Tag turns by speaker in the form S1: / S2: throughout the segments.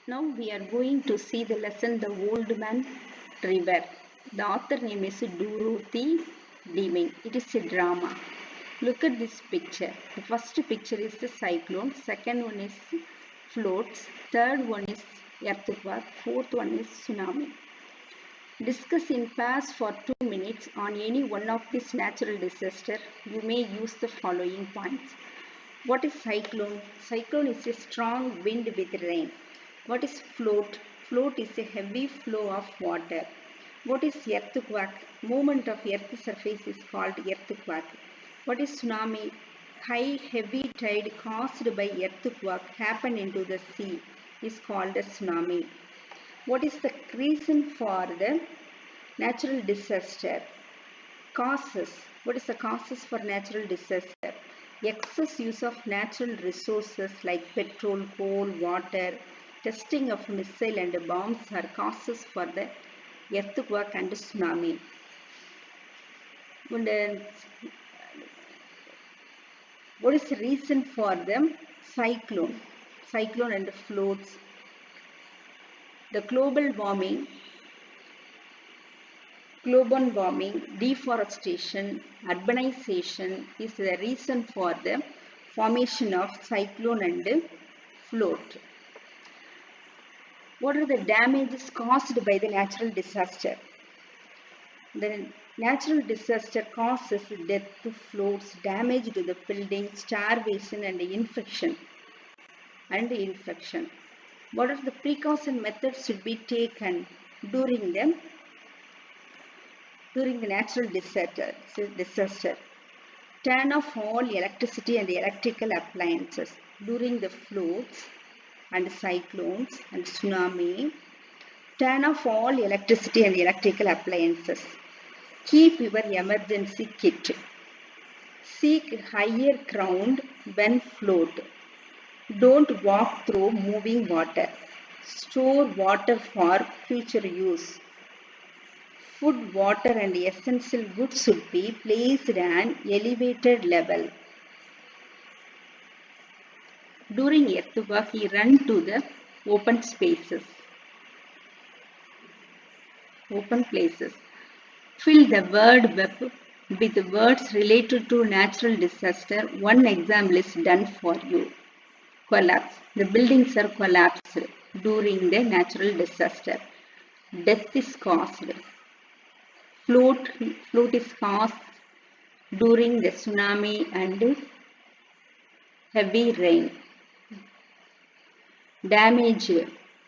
S1: Now we are going to see the lesson The Old Man River. The author name is Dorothy Deming. It is a drama. Look at this picture. The first picture is the cyclone, second one is floats, third one is earthquake, fourth one is tsunami. Discuss in pairs for 2 minutes on any one of these natural disasters. You may use the following points. What is cyclone? Cyclone is a strong wind with rain. What is float? Float is a heavy flow of water. What is earthquake? Movement of earth surface is called earthquake. What is tsunami? High heavy tide caused by earthquake happen into the sea is called a tsunami. What is the reason for the natural disaster? Causes. What is the causes for natural disaster? Excess use of natural resources like petrol, coal, water, testing of missile and bombs are causes for the earthquake and tsunami. What is the reason for the cyclone? Cyclone and floats. The global warming, deforestation, urbanization is the reason for the formation of cyclone and float. What are the damages caused by the natural disaster? The natural disaster causes death to floats, damage to the buildings, starvation and infection. What are the precaution methods should be taken during the natural disaster? Turn off all electricity and electrical appliances during the floods and cyclones and tsunami. Turn off all electricity and electrical appliances. Keep your emergency kit. Seek higher ground when float. Don't walk through moving water. Store water for future use. Food, water and essential goods should be placed at an elevated level. During earthquake, run to the open places. Fill the word web with words related to natural disaster. One example is done for you. Collapse. The buildings are collapsed during the natural disaster. Death is caused. Float is caused during the tsunami and heavy rain. Damage.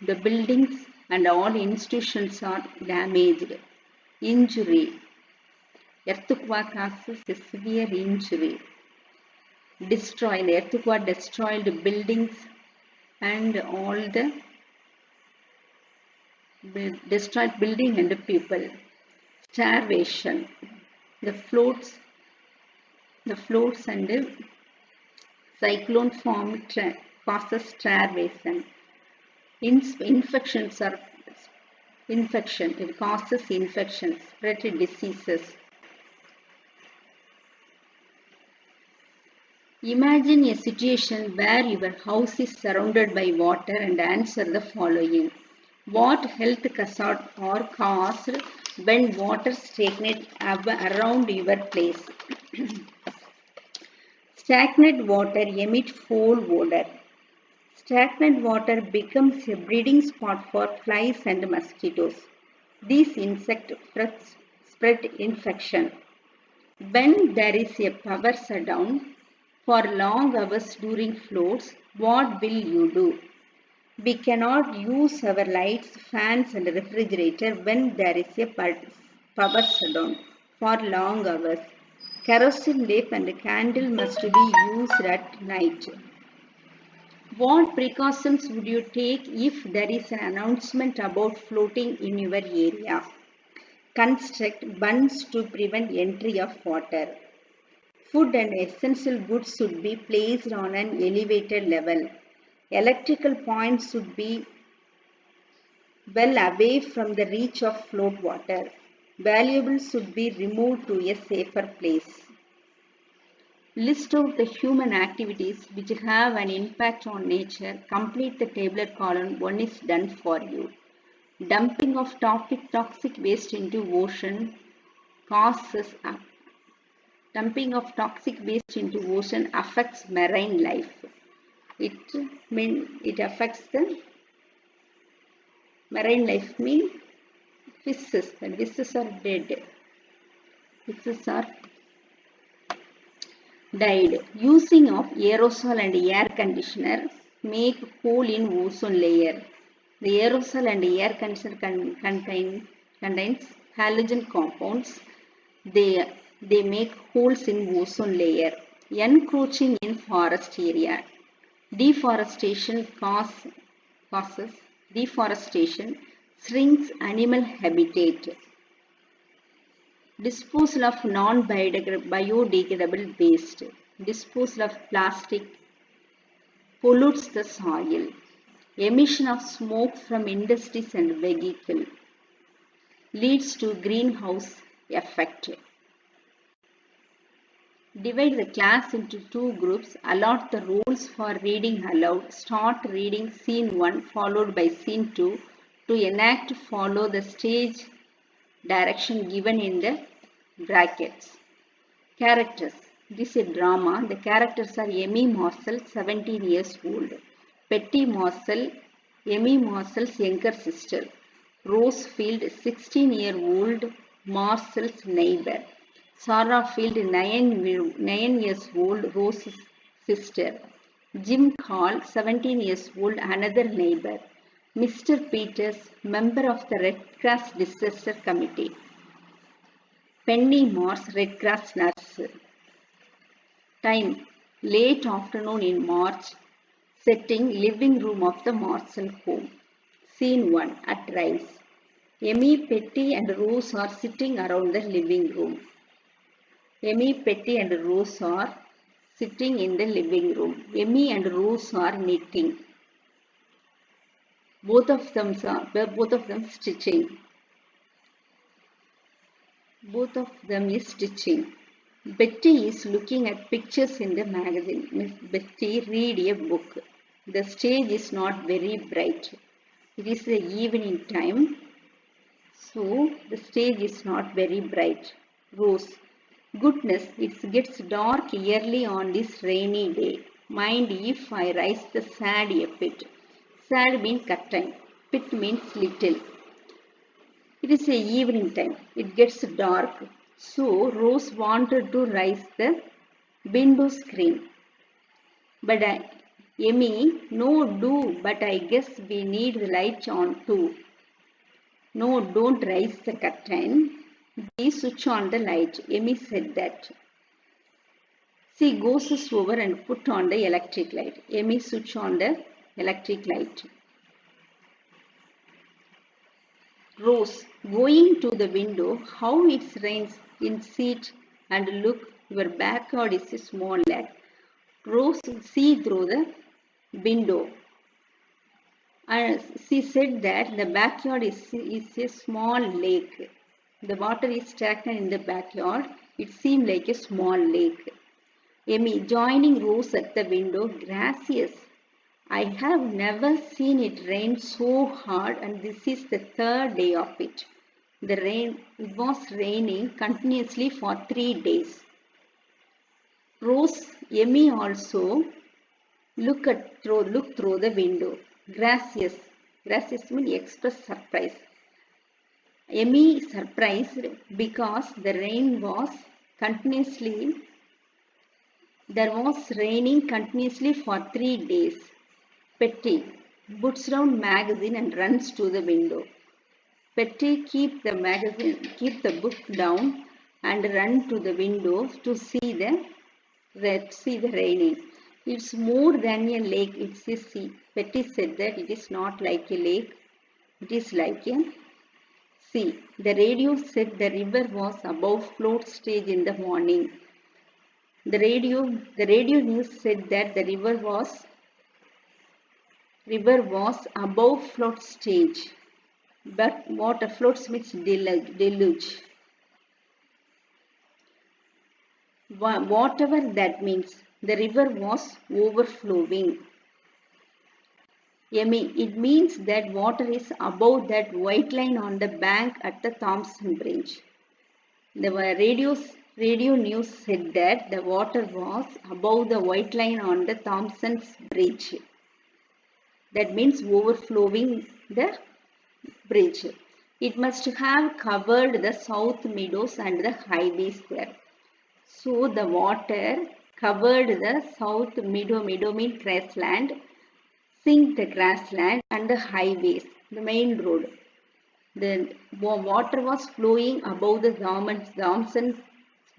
S1: The buildings and all institutions are damaged. Injury. Earthquake causes a severe injury. Destroy. The earthquake destroyed buildings and all the destroyed building and people. Starvation. The floats and cyclone form causes starvation. Infection. It causes infection, spread diseases. Imagine a situation where your house is surrounded by water and answer the following. What health hazard are caused when water stagnates around your place? Stagnant water emits foul odor. Stagnant water becomes a breeding spot for flies and mosquitoes. These insects spread infection. When there is a power shutdown for long hours during floods, what will you do? We cannot use our lights, fans and refrigerator when there is a power shutdown for long hours. Kerosene lamp and candle must be used at night. What precautions would you take if there is an announcement about floating in your area? Construct bunds to prevent entry of water. Food and essential goods should be placed on an elevated level. Electrical points should be well away from the reach of float water. Valuables should be removed to a safer place. List out the human activities which have an impact on nature. Complete the tabular column. One is done for you. Dumping of toxic waste into ocean causes dumping of toxic waste into ocean affects marine life. It affects the marine life mean fishes, and fishes are dead. Fishes are died. Using of aerosol and air conditioner make hole in ozone layer. The aerosol and air conditioner contains halogen compounds. They make holes in ozone layer. Encroaching in forest area. Deforestation causes deforestation, shrinks animal habitat. Disposal of non-biodegradable waste. Disposal of plastic pollutes the soil. Emission of smoke from industries and vehicles leads to greenhouse effect. Divide the class into two groups. Allot the rules for reading aloud. Start reading scene 1 followed by scene 2. To enact, follow the stage direction given in the brackets. Characters. This is a drama. The characters are Emmy Marcel, 17 years old. Betty Marcel, Emmy Marcel's younger sister. Rose Field, 16-year-old Marcel's neighbor. Sarah Field, 9 years old, Rose's sister. Jim Hall, 17 years old, another neighbor. Mr. Peters, member of the Red Cross Disaster Committee. Penny Morse, Red Cross nurse. Time, late afternoon in March. Setting, living room of the Marcel home. Scene 1, at rise. Emmy, Petty and Rose are sitting around the living room. Emmy, Petty and Rose are sitting in the living room. Emmy and Rose are knitting. Both of them stitching. Both of them is stitching. Betty is looking at pictures in the magazine. Miss Betty read a book. The stage is not very bright. It is the evening time, so the stage is not very bright. Rose. Goodness, it gets dark early on this rainy day. Mind if I rise the sad a bit. Sad means curtain. Pit means little. It is a evening time. It gets dark. So Rose wanted to raise the window screen. But Emmy, no do, but I guess we need the light on too. No, don't raise the curtain. Please switch on the light. Emmy said that. She goes over and put on the electric light. Emmy switch on the electric light. Rose, going to the window, how it rains in seat and look, your backyard is a small lake. Rose see through the window. And she said that the backyard is a small lake. The water is stagnant in the backyard. It seemed like a small lake. Emmy joining Rose at the window. Gracious. I have never seen it rain so hard, and this is the third day of it. It was raining continuously for 3 days. Rose, Emmy also look through the window. Gracious. Gracious means express surprise. Emmy surprised because there was raining continuously for 3 days. Petty puts down magazine and runs to the window. Petty keep the book down and run to the window to see the raining. It's more than a lake, it's a sea. Petty said that it is not like a lake, it is like a sea. The radio said the river was above float stage in the morning. The radio news said that the river was above flood stage, but water floats means deluge. Whatever that means, the river was overflowing. Yemi, it means that water is above that white line on the bank at the Thompson Bridge. The radio news said that the water was above the white line on the Thompson's Bridge. That means overflowing the bridge. It must have covered the south meadows and the highways there. So the water covered the south meadow means grassland, sink the grassland and the highways, the main road. The water was flowing above the Thompson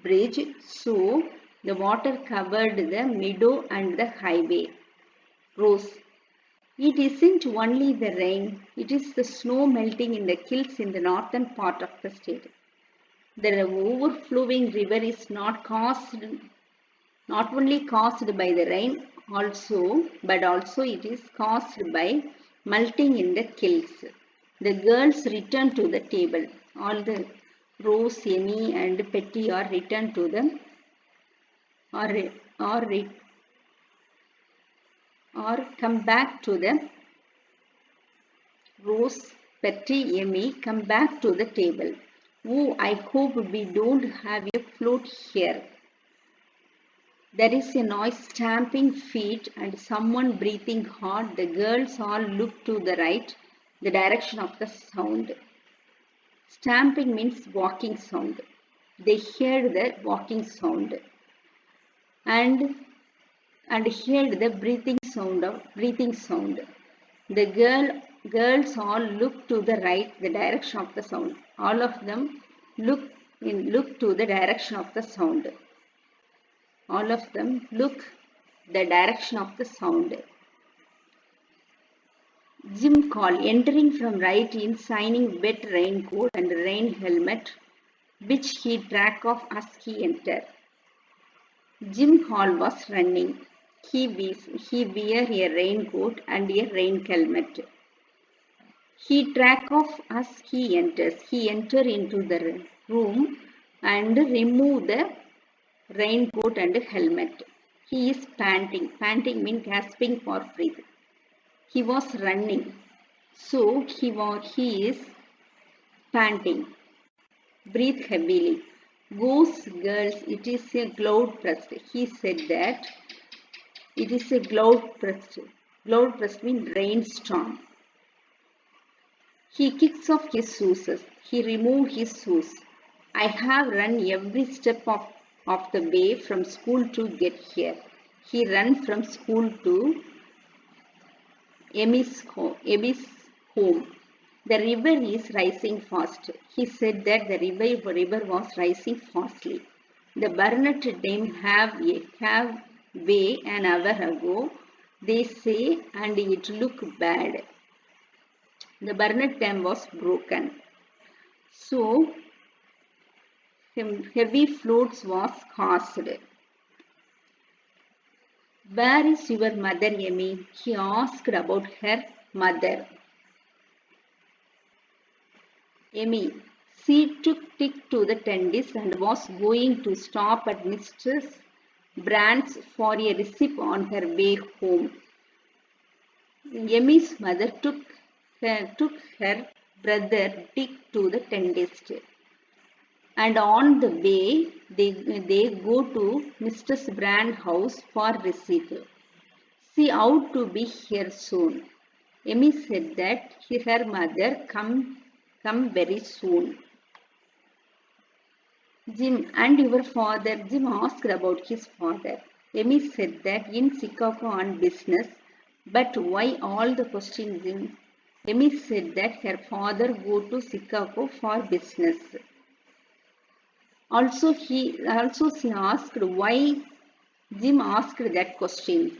S1: Bridge, so the water covered the meadow and the highway. Rose. It isn't only the rain, it is the snow melting in the hills in the northern part of the state. The overflowing river is not only caused by the rain, but also it is caused by melting in the hills. The girls return to the table. All the Rose, Amy and Petty are returned to them or come back to the Rose, Petty, Amy come back to the table. Oh, I hope we don't have a float here. There is a noise, stamping feet and someone breathing hard. The girls all look to the right, the direction of the sound. Stamping means walking sound. They heard the walking sound and heard the breathing sound. The girls all look to the right, the direction of the sound. All of them look to the direction of the sound. All of them look the direction of the sound. Jim called, entering from right in, signing wet raincoat and rain helmet, which he track off as he entered. Jim Hall was running. He wear a raincoat and a rain helmet. He track off as he enters. He enter into the room and remove the raincoat and helmet. He is panting. Panting means gasping for breath. He was running. So he is panting. Breathe heavily. Goes girls, it is a cloud burst. He said that it is a cloud burst. Cloud burst means rainstorm. He kicks off his shoes. He removed his shoes. I have run every step of the way from school to get here. He ran from school to Emmy's home. The river is rising fast. He said that the river was rising fastly. The Burnett Dam have way an hour ago, they say, and it looked bad. The Burnett Dam was broken. So, heavy floods was caused. Where is your mother, Emmy? He asked about her mother. Emmy, she took Tick to the dentist and was going to stop at Mrs. Brand's for a receipt on her way home. Emmy's mother took her brother Dick to the dentist. And on the way, they go to Mrs. Brand's house for receipt. She ought to be here soon. Emmy said that her mother come very soon. Jim and your father, Jim asked about his father. Emmy said that in Chicago on business, but why all the questions, Jim? Emmy said that her father go to Chicago for business. Also she asked why Jim asked that question.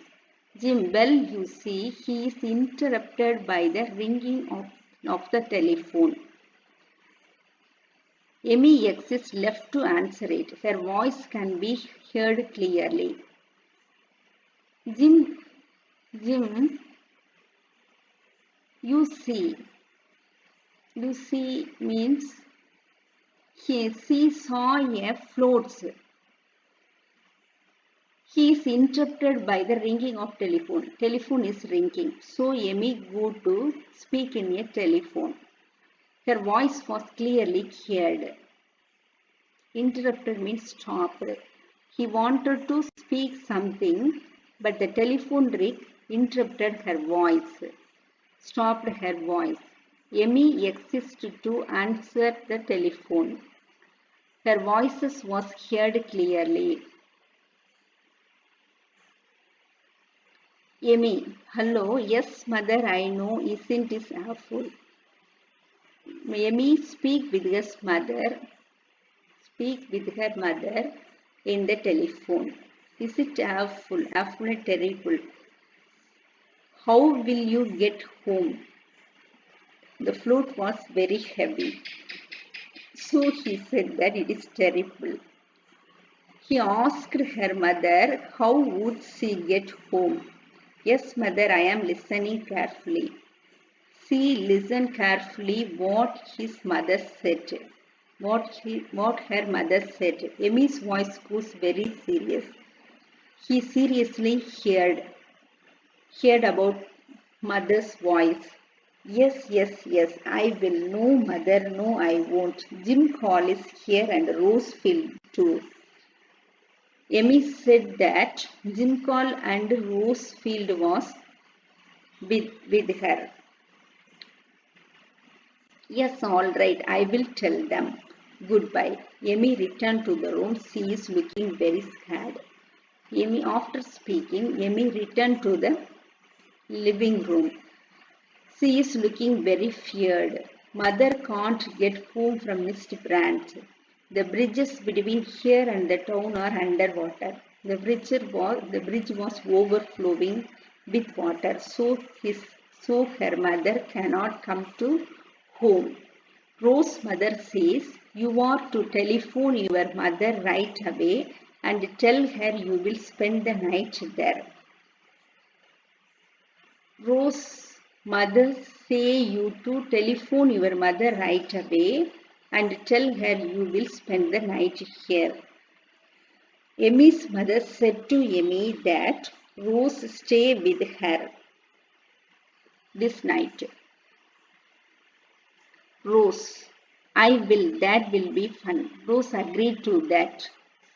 S1: Jim, well, you see, he is interrupted by the ringing of the telephone. Emmy exists left to answer it. Her voice can be heard clearly. Jim, you see means she saw a floats. He is interrupted by the ringing of telephone. Telephone is ringing. So Amy go to speak in a telephone. Her voice was clearly heard. Interrupted means stopped. He wanted to speak something, but the telephone ring interrupted her voice, stopped her voice. Amy existed to answer the telephone. Her voice was heard clearly. Amy, hello, yes, mother, I know, isn't it awful? Amy speak with her mother in the telephone. Is it awful, awful and terrible? How will you get home? The float was very heavy. So he said that it is terrible. He asked her mother, how would she get home? Yes, mother, I am listening carefully. She listened carefully what his mother said. What her mother said. Amy's voice was very serious. He seriously heard about mother's voice. Yes, yes, yes, I will. No, mother, no, I won't. Jim Hall is here and Rosefield too. Amy said that Jim Hall and Rosefield was with her. Yes, all right, I will tell them. Goodbye. Amy returned to the room. She is looking very scared. After speaking, Amy returned to the living room. She is looking very feared. Mother can't get home from Mist Branch. The bridges between here and the town are underwater. The bridge was overflowing with water, so her mother cannot come to home. Rose's mother says, you are to telephone your mother right away and tell her you will spend the night there. Rose's mother say you to telephone your mother right away and tell her you will spend the night here. Amy's mother said to Amy that Rose stay with her this night. Rose, I will, that will be fun. Rose agreed to that.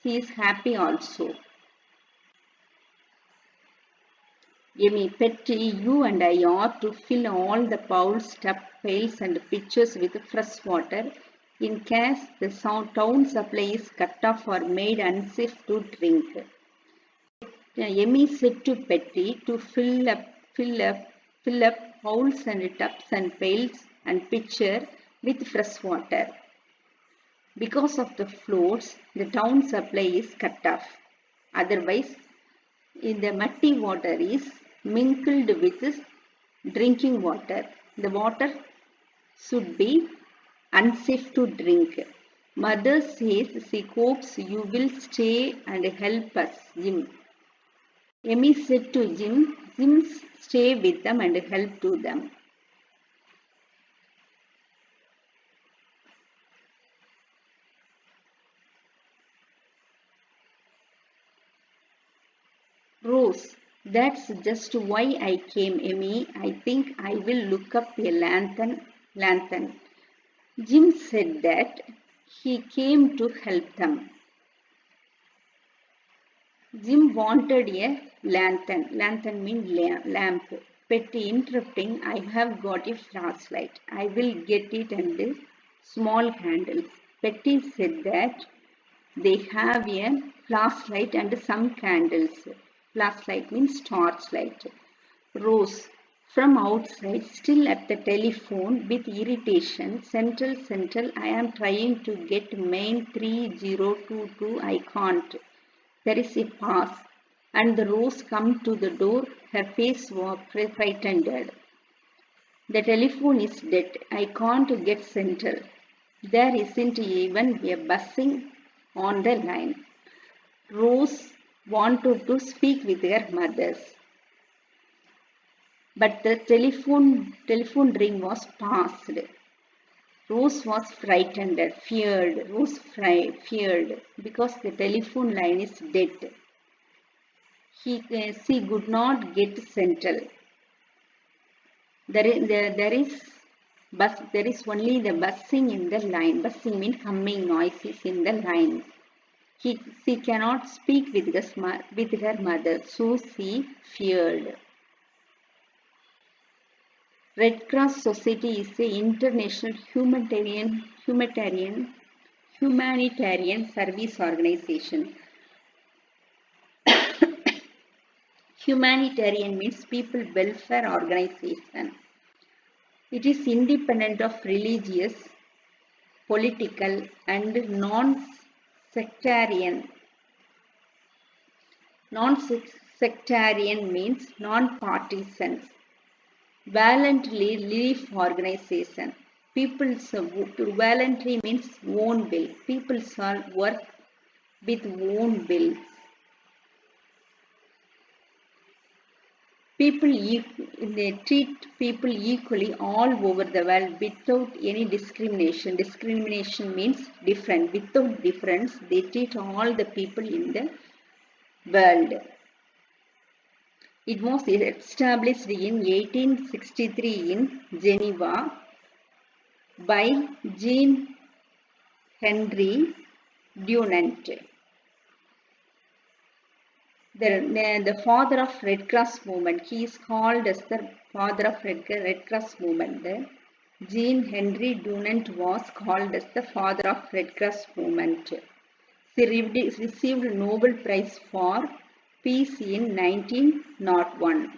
S1: She is happy also. Amy, Petty, you and I ought to fill all the bowls, pails and pitchers with fresh water in case the town supply is cut off or made unsafe to drink. Amy said to Petty to fill up bowls and tubs and pails and pitcher with fresh water. Because of the floods, the town supply is cut off. Otherwise, in the muddy water is mingled with drinking water. The water should be unsafe to drink. Mother says she hopes you will stay and help us, Jim. Amy said to Jim, stay with them and help to them. Rose, that's just why I came, Amy. I think I will look up a lantern. Jim said that he came to help them. Jim wanted a lantern. Lantern means lamp. Petty interrupting, I have got a flashlight. I will get it and small handles. Petty said that they have a flashlight and some candles. Flashlight means torchlight. Rose, from outside, still at the telephone with irritation. Central, I am trying to get main 3022. I can't. There is a pause. And the Rose come to the door. Her face was frightened. The telephone is dead. I can't get Central. There isn't even a buzzing on the line. Rose wanted to speak with her mothers. But the telephone ring was passed. Rose was frightened, feared. Rose feared because the telephone line is dead. She could not get central. There is only the buzzing in the line. Buzzing means humming noises in the line. She cannot speak with her mother, so she feared. Red Cross Society is an international humanitarian service organization. Humanitarian means people welfare organization. It is independent of religious, political and non-sectarian. Non-sectarian means non-partisan. Voluntary relief organization. Voluntary means own will. People shall work with own will. They treat people equally all over the world without any discrimination. Discrimination means different. Without difference, they treat all the people in the world. It was established in 1863 in Geneva by Jean-Henri Dunant. The father of Red Cross movement. He is called as the father of Red Cross movement. Jean-Henri Dunant was called as the father of Red Cross movement. He received Nobel Prize for Peace in 1901.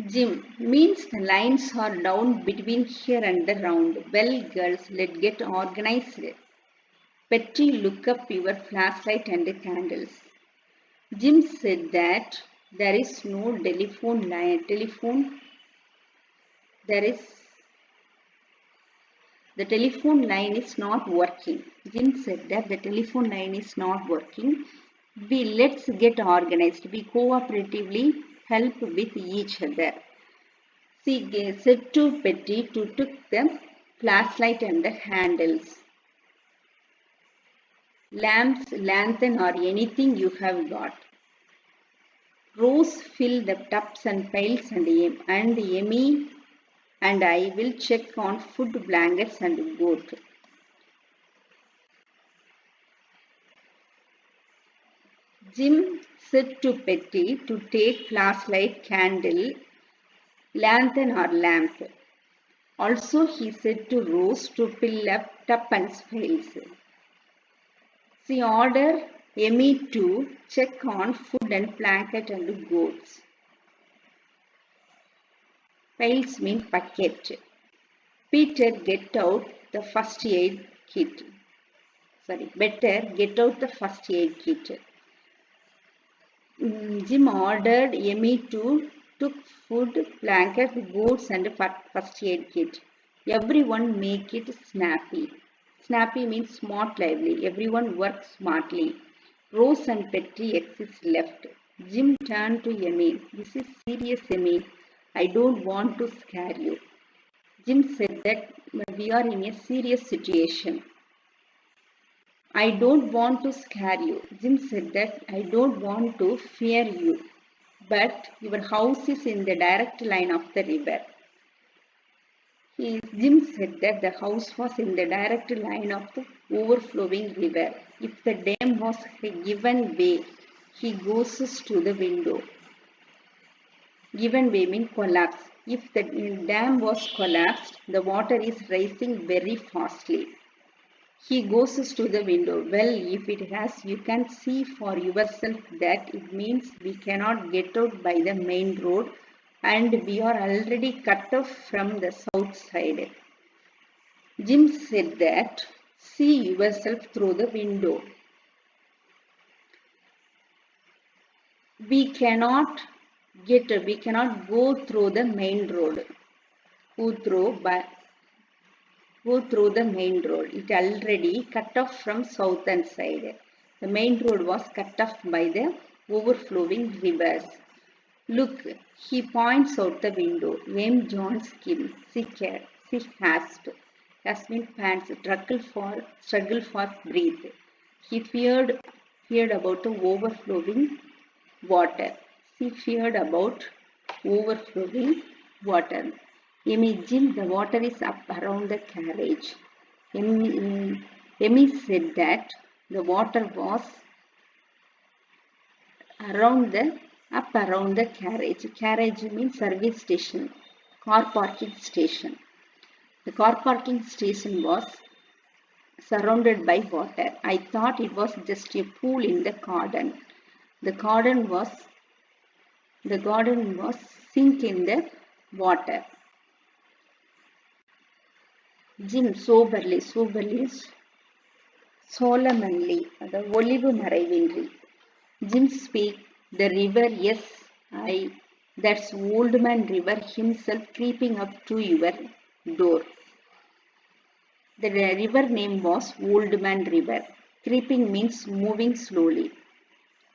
S1: Jim means the lines are down between here and the round. Well, girls, let's get organized. Petty, look up your flashlight and candles. Jim said that there is no telephone line. The telephone line is not working. Jim said that the telephone line is not working. Let's get organized. We cooperatively help with each other. She said to Betty to take the flashlight and the handles. Lamps, lantern or anything you have got. Rose fill the tubs and pails and Emmy and I will check on food, blankets and goat. Jim said to Betty to take flashlight, candle, lantern or lamp. Also he said to Rose to fill up tuppence pails. She ordered Emmy to check on food and blanket and goats. Pails mean bucket. Peter get out the first aid kit. Better get out the first aid kit. Jim ordered Emmy to took food, blanket, goats and first aid kit. Everyone make it snappy. Snappy means smart, lively. Everyone works smartly. Rose and Petty exit left. Jim turned to Emmy. This is serious, Emmy. I don't want to scare you. Jim said that we are in a serious situation. I don't want to scare you. Jim said that I don't want to fear you. But your house is in the direct line of the river. Jim said that the house was in the direct line of the overflowing river. If the dam was given way, he goes to the window. Given way means collapse. If the dam was collapsed, the water is rising very fastly. He goes to the window. Well, if it has, you can see for yourself that it means we cannot get out by the main road and we are already cut off from the south side. Jim said that, see yourself through the window. We cannot go through the main road. Go through the main road. It already cut off from southern side. The main road was cut off by the overflowing rivers. Look, he points out the window. M. John skims. She Jasmine pants, struggle for breath. He feared about the overflowing water. She feared about overflowing water. Jim, the water is up around the carriage. Emmy said that the water was around the around the carriage. Carriage means service station, car parking station. The car parking station was surrounded by water. I thought it was just a pool in the garden. The garden was sink in the water. Jim soberly, solemnly, the ஒளிவு மறைவின்றி. Jim speak, the river, yes, that's old man river himself creeping up to your door. The river name was Old Man River. Creeping means moving slowly.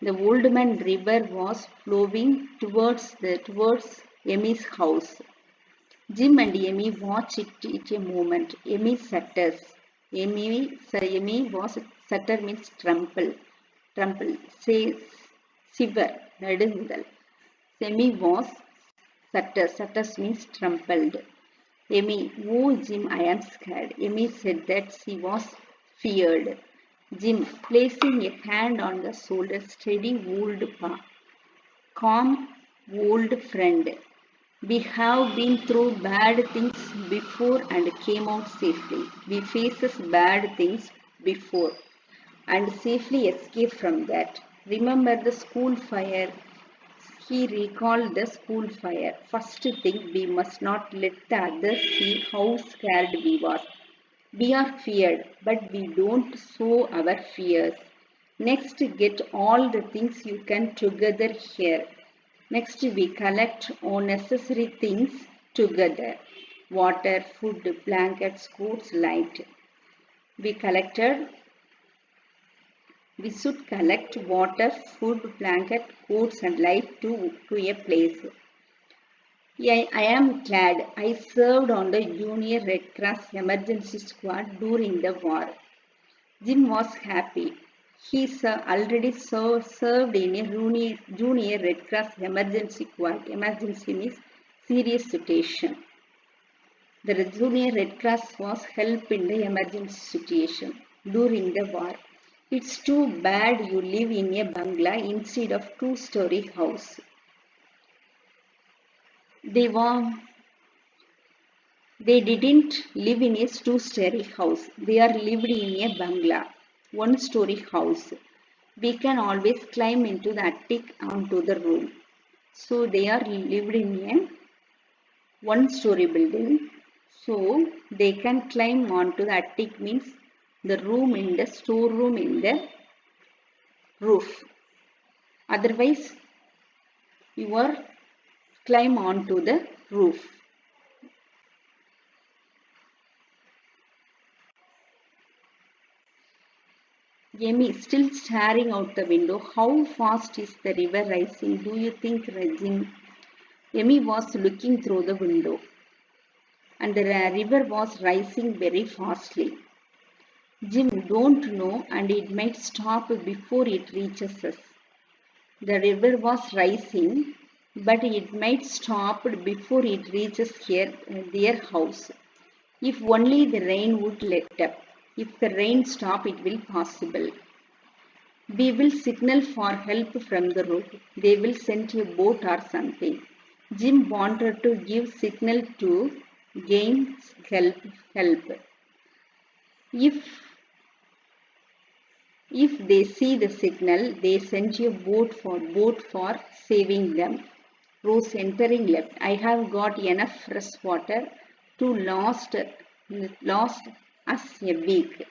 S1: The Old Man River was flowing towards Emmy's house. Jim and Emmy watched it a moment. Emmy shudders. Emmy was shudder means tremble. Say shiver. நடுங்குதல். Emmy was shudders means trembled. Emmy, oh Jim, I am scared. Emmy said that she was feared. Jim, placing a hand on the shoulder, steady old pa. Calm old friend. We have been through bad things before and came out safely. We faces bad things before and safely escaped from that. Remember the school fire? He recalled the school fire. First thing, we must not let the others see how scared we was. We are feared, but we don't show our fears. Next, get all the things you can together here. Next, we collect all necessary things together. Water, food, blankets, coats, light. We should collect water, food, blanket, coats and light to a place. I am glad I served on the Junior Red Cross Emergency Squad during the war. Jim was happy. He already served in a Junior Red Cross Emergency Squad. Emergency means serious situation. The Junior Red Cross was help in the emergency situation during the war. It's too bad you live in a bungalow instead of two-story house. They didn't live in a two-story house. They are lived in a bungalow, one-story house. We can always climb into the attic onto the room. So they are lived in a one-story building. So they can climb onto the attic means the room in the storeroom in the roof. Otherwise, you are climb onto the roof. Emmy still staring out the window. How fast is the river rising? Do you think, Jim? Emmy was looking through the window and the river was rising very fastly. Jim don't know and it might stop before it reaches us. The river was rising but it might stop before it reaches their house. If only the rain would let up. If the rain stop, it will possible. We will signal for help from the road. They will send a boat or something. Jim wanted to give signal to gain help. If they see the signal, they send a boat for saving them. Rose entering left. I have got enough fresh water to last us a week.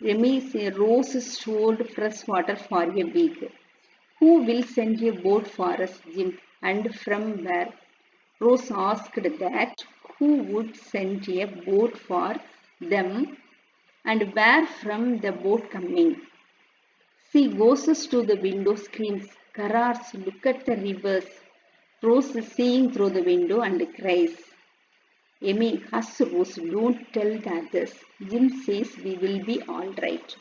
S1: Rose stored fresh water for a week. Who will send a boat for us, Jim? And from where? Rose asked that. Who would send a boat for them? And where from the boat coming? She goes to the window, screams, Karars, look at the rivers. Rose is seeing through the window and cries. Amy, hush Rose, don't tell the others. Jim says we will be all right.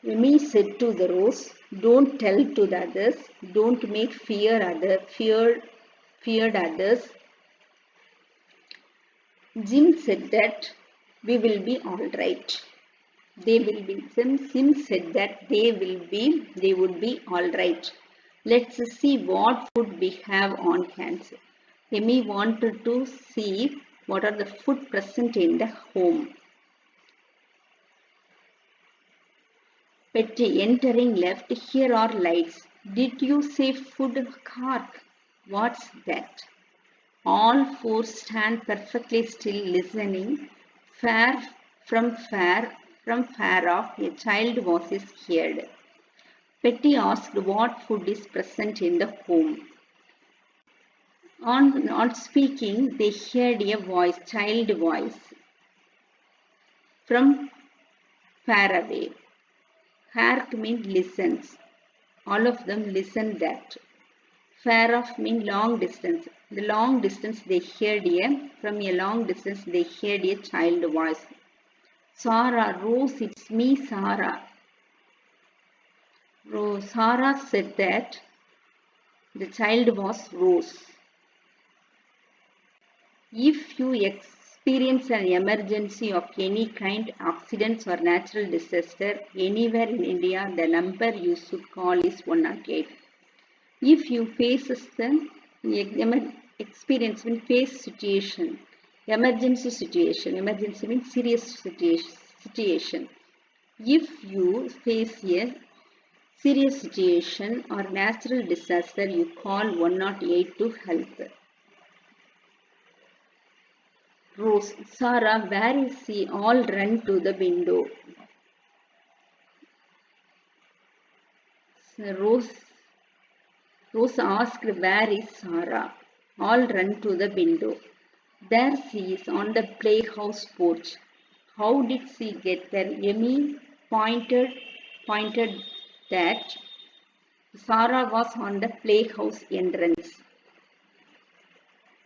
S1: Amy said to the Rose, don't tell to the others, don't make feared others. Jim said that we will be all right. Jim said that they would be all right. Let's see what food we have on hand. Amy wanted to see what are the food present in the home. Petty entering left. Here are lights. Did you say food cart? What's that? All four stand perfectly still listening. Far from far off, a child voice is heard. Petty asked what food is present in the home. On speaking, they heard a voice, child voice, from far away. Hark means listens. All of them listen that. Far off means long distance. The long distance they heard from a long distance they heard a child voice. Sarah, Rose, it's me, Sarah. Sarah said that the child was Rose. If you experience an emergency of any kind, accidents or natural disaster anywhere in India, the number you should call is 108. If you face the experience when face situation, emergency means serious situation. If you face a serious situation or natural disaster, you call 108 to help. Rose, Sarah, where is she? All run to the window. Rose asked, where is Sarah? All run to the window. There she is on the playhouse porch. How did she get there? Amy pointed that Sarah was on the playhouse entrance.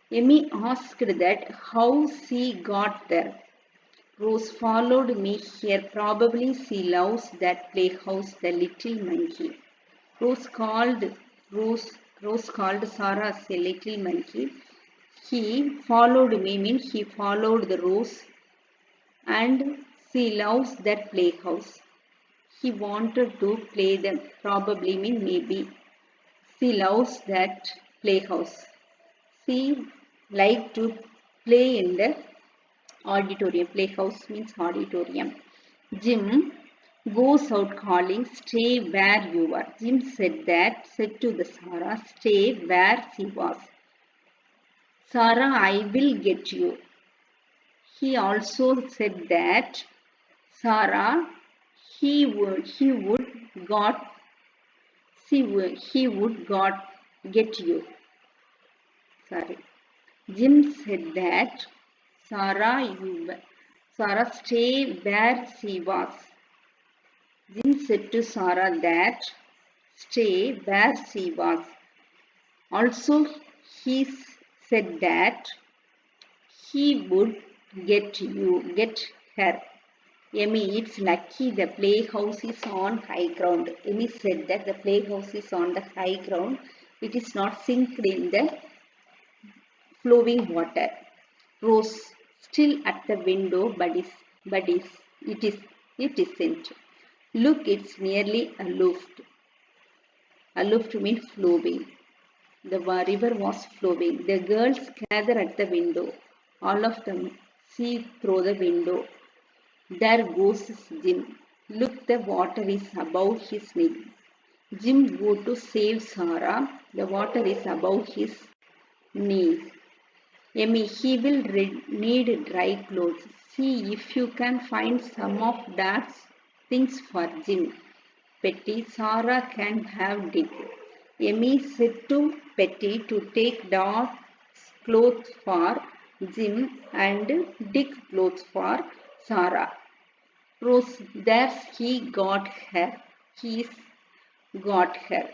S1: Amy asked that how she got there. Rose followed me here. Probably she loves that playhouse, the little monkey. Rose called Sarah a little monkey. He followed me means he followed the Rose, and she loves that playhouse. He wanted to play them. Probably mean maybe. She loves that playhouse. She liked to play in the auditorium. Playhouse means auditorium. Jim goes out calling, stay where you are. Jim said to the Sarah, stay where she was. Sarah, I will get you. He also said that Sarah, he would get you. Sorry. Jim said that Sarah, stay where she was. Jim said to Sarah that stay where she was. Also, he said that he would get her. Amy, it's lucky the playhouse is on high ground. Amy said that the playhouse is on the high ground. It is not sinked in the flowing water. Rose still at the window, but it isn't. Look, it's nearly aloft. Aloft means flowing. The river was flowing. The girls gather at the window. All of them see through the window. There goes Jim. Look, the water is above his knee. Jim go to save Sarah. The water is above his knees. Amy, he will need dry clothes. See if you can find some of Dad's things for Jim. Petty, Sarah can have Dick. Amy said to Petty to take Dad's clothes for Jim and Dick clothes for Sarah. Rose, there's he got her. He's got her.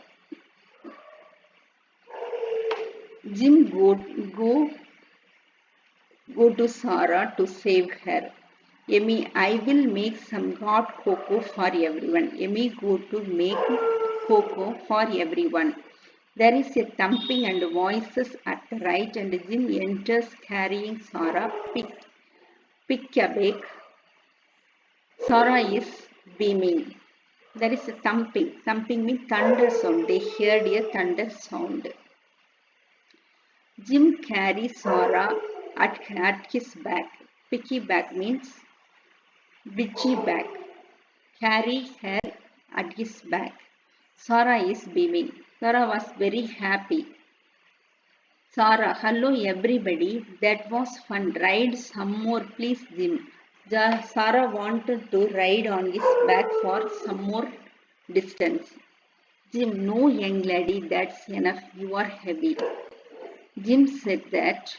S1: Jim go to Sarah to save her. Emmy, I will make some hot cocoa for everyone. Emmy go to make cocoa for everyone. There is a thumping and voices at the right, and Jim enters carrying Sarah. Pick a bake. Sarah is beaming. There is a thumping. Thumping means thunder sound. They heard a thunder sound. Jim carries Sarah at his back. Picky back means bitchy back. Carry her at his back. Sarah is beaming. Sarah was very happy. Sarah, hello everybody. That was fun. Ride some more, please, Jim. Sarah wanted to ride on his back for some more distance. Jim, no, young lady, that's enough. You are heavy. Jim said that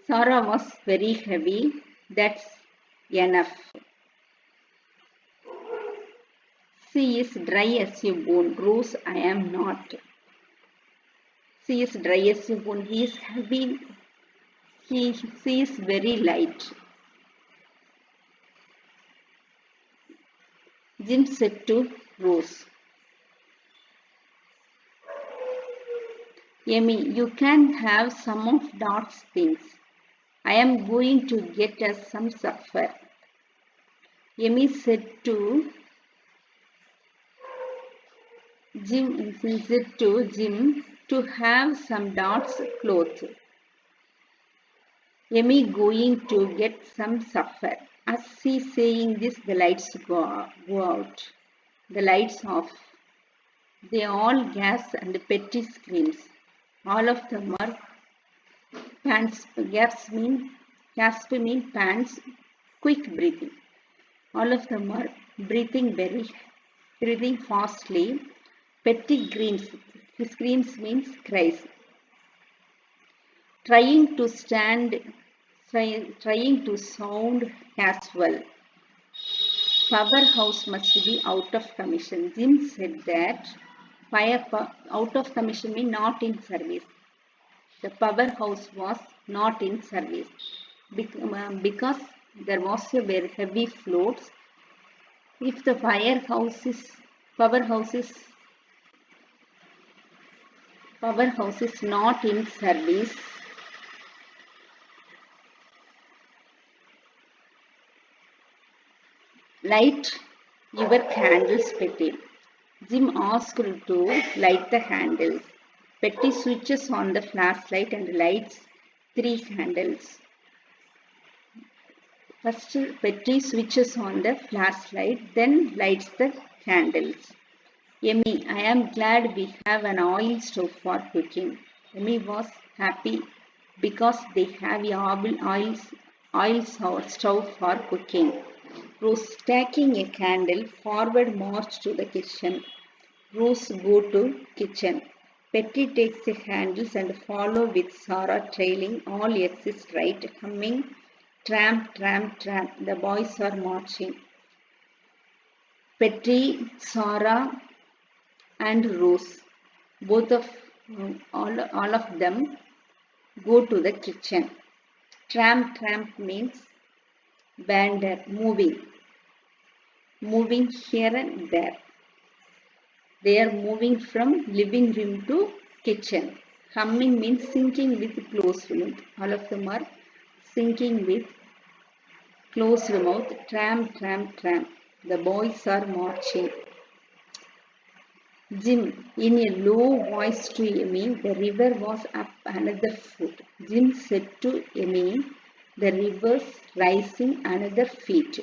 S1: Sarah was very heavy. That's enough. She is dry as a bone. Rose, I am not. She is dry as a bone. He is heavy. She is very light. Jim said to Rose, Emmy, you can have some of Dot's things. I am going to get us some supper. Emmy said to Jim to have some Dot's clothes. Emmy going to get some supper. As she saying this, the lights go out. The lights off. They all gasp and Petty screams. All of them are pants. Gasp mean pants. Quick breathing. All of them are breathing fastly. Petty screams. Screams means cries. Trying to sound casual. Powerhouse must be out of commission. Jim said that out of commission means not in service. The powerhouse was not in service because there was a very heavy floats. If the powerhouse is not in service, light your candles, Petty. Jim asked to light the candles. Petty switches on the flashlight and lights 3 candles. First, Petty switches on the flashlight, then lights the candles. Emmy, I am glad we have an oil stove for cooking. Emmy was happy because they have an oil stove for cooking. Rose, taking a candle, forward march to the kitchen. Rose go to kitchen. Petty takes the handles and follow with Sarah trailing. All exist right, humming, tramp, tramp, tramp. The boys are marching. Petty, Sarah, and Rose, all of them go to the kitchen. Tramp, tramp means wander, moving here and there. They are moving from living room to kitchen. Humming means sinking with closed mouth. All of them are sinking with closed mouth. Tramp, tramp, tramp. The boys are marching. Jim, in a low voice to Emmy, the river was up another foot. Jim said to Emmy, the river's rising another feet.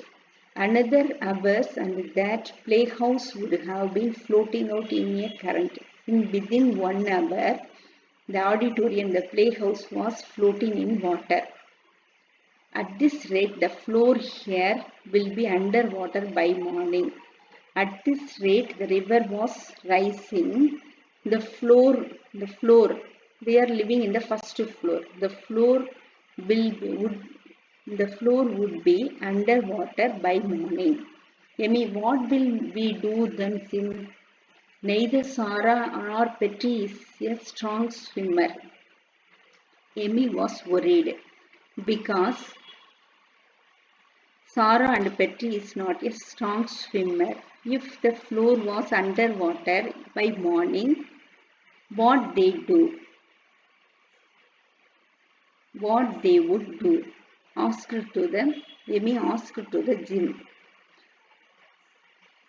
S1: Another hours and that playhouse would have been floating out in a current. Within 1 hour, the auditorium, the playhouse was floating in water. At this rate, the floor here will be underwater by morning. At this rate, the river was rising. The floor, they are living in the first floor. The floor would be underwater by morning. Emmy, what will we do then, Jim? Neither Sarah nor Petty is a strong swimmer. Amy was worried because Sarah and Petty is not a strong swimmer. If the floor was underwater by morning, what they do? What they would do? Asked to them. Amy asked to the Jim.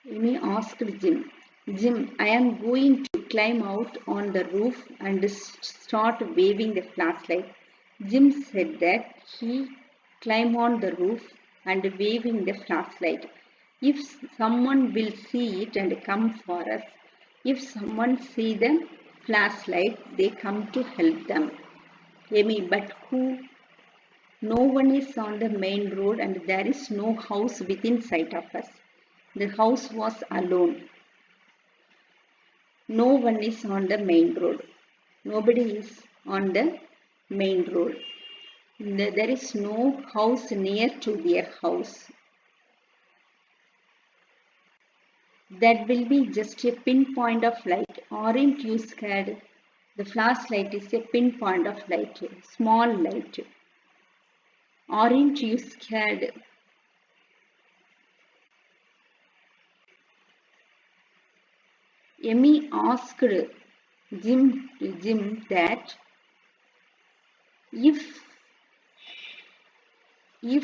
S1: Amy asked Jim, Jim, I am going to climb out on the roof and start waving the flashlight. Jim said that he climbed on the roof and waving the flashlight. If someone will see it and come for us, if someone see the flashlight, they come to help them. Amy, but who? No one is on the main road and there is no house within sight of us. The house was alone. No one is on the main road. Nobody is on the main road. There is no house near to their house. That will be just a pinpoint of light. Aren't you scared? The flashlight is a pinpoint of light, small light. Aren't you scared? Amy asked Jim that if he